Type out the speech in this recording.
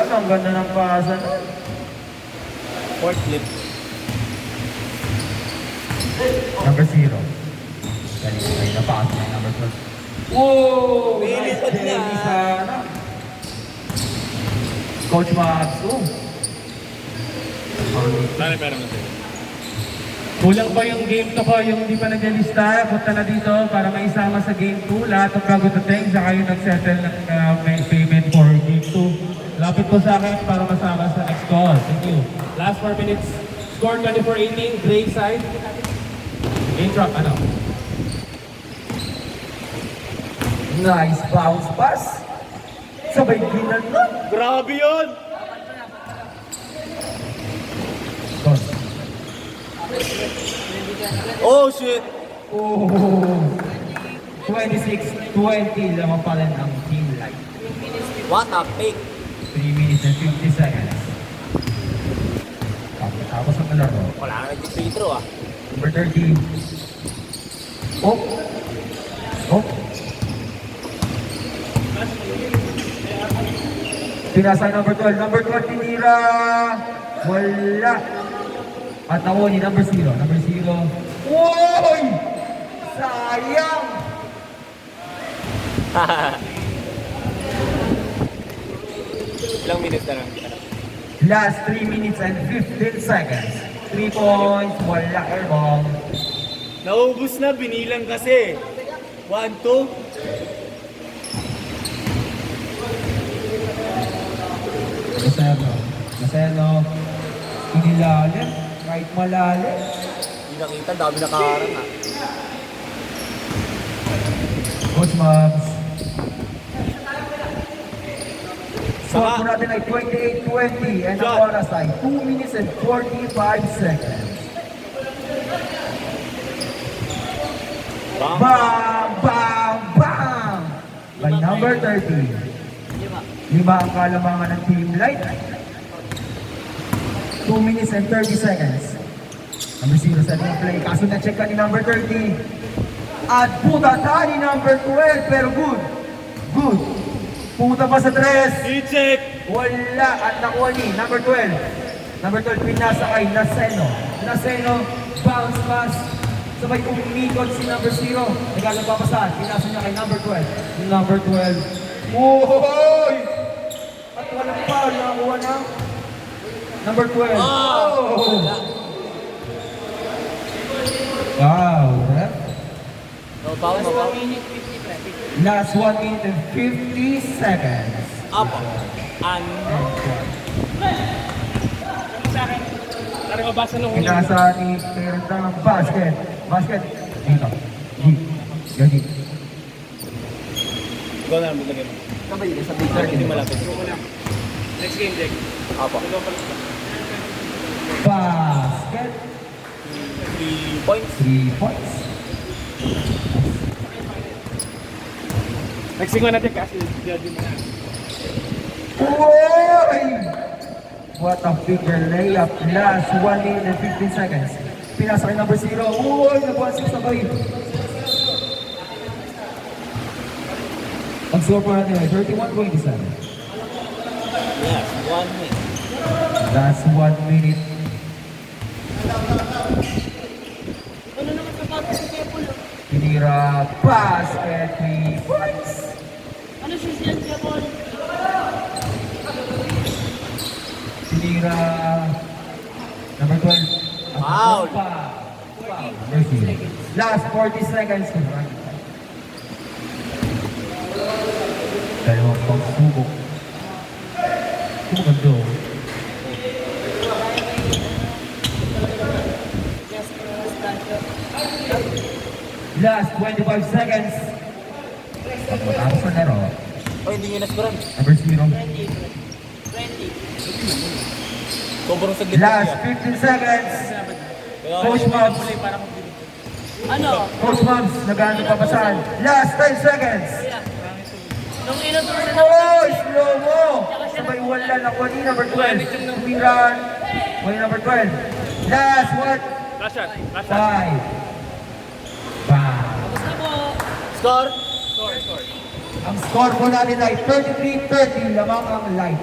yun. Ang ganda ng pasa. Fourth flip. Number 0. Galing may napasa na number 12. Wow! Nice Jenny sana. Coach Matsu. Meron natin. Kulang pa yung game to ko, yung hindi pa nag-lista, punta na dito para maisama sa game 2. Lahat ng bago dating, saka yung nag-settle ng may payment for game 2. Lapit po sa akin para masama sa next call. Thank you. Last 4 minutes. Score 24-18, Gray side. Game drop, ano? Nice bounce pass. Sabay ginanong. Grabe yun! Oh shit! Oh, 26-20 lamang pa rin ang team light. What a pick! 3 minutes and 50 seconds. Tapos ang laro. Wala na nag-free throw ah. Number 30. Oh. Oh. Pinasa number 12. Number 12 tinira. Wala. At nakuha ni number 0. Number 0. Woy! Sayang! Ilang minutes na lang? Last 3 minutes and 15 seconds. 3 points. Wala airball. Naubos na, binilang kasi. 1, 2. Maseno. Inilalim. Kahit malalim. Hindi nakita, dami nakaharang ah. Coach Mabs. Score Saka- po natin ay 28-20 and ang Shot. oras ay 2 minutes and 45 seconds. Bang! Bam! Bam! Bam! By number 30. 5 ang kalamangan ng Team Light. 2 minutes and 30 seconds. Number 0 sa ating play. Kaso na-check ka ni number 30. At puta ta ni number 12. Pero good. Good. Puta pa sa 3. I-check! Wala. At nakuha ni number 12. Number 12 pinasa kay Naseno. Naseno. Bounce pass. Sabay umikot si number 0. Nagkakapapasahan. Pinasa niya kay number 12. Number 12. Woy! At walang foul. Nakakuha na. Number 12. Oh! Wow. Ref. No foul, no foul. Last 1 minute and 50 seconds. Up. Ano? Tara, mabasa nung huli. Pinasa ni Perenta ng basket. Basket. Dito. Gagi. Ikaw na lang maglagay mo. Sabay, Hindi malapit. Next game, Jack. Apo. Basket. 3 points. 3 points. Next game natin kasi judge mo na. Oy! What a figure layup. Last 1 minute and 15 seconds. Pinasa kay number 0. Uy! Nabuhan 6 sabay. Ang score po natin ay 31-27. Yes, 1 minute. That's 1 minute. Tinira basket. 3 points. Tinira number 12. Foul. Foul. Number 0. Last 40 seconds. Dalawang pagsubok. Kumagando. Last 25 seconds. Pagkatapos na laro. Oh, hindi nyo naskuran. Number 0. Sobrang saglit Last lang 15 seconds. yan. Coach Mobs. Ano? Coach Mobs, nag-ano papasahan. Last 10 seconds. Nung inutusan na Oh, slow mo. Sabay wala na ko ni number 12. Tumiran. Wala number 12. Last what? Last shot. Last shot. 5. Bam. Gusto mo, Score? Score, score. Ang score po natin ay 33-30 lamang ang light.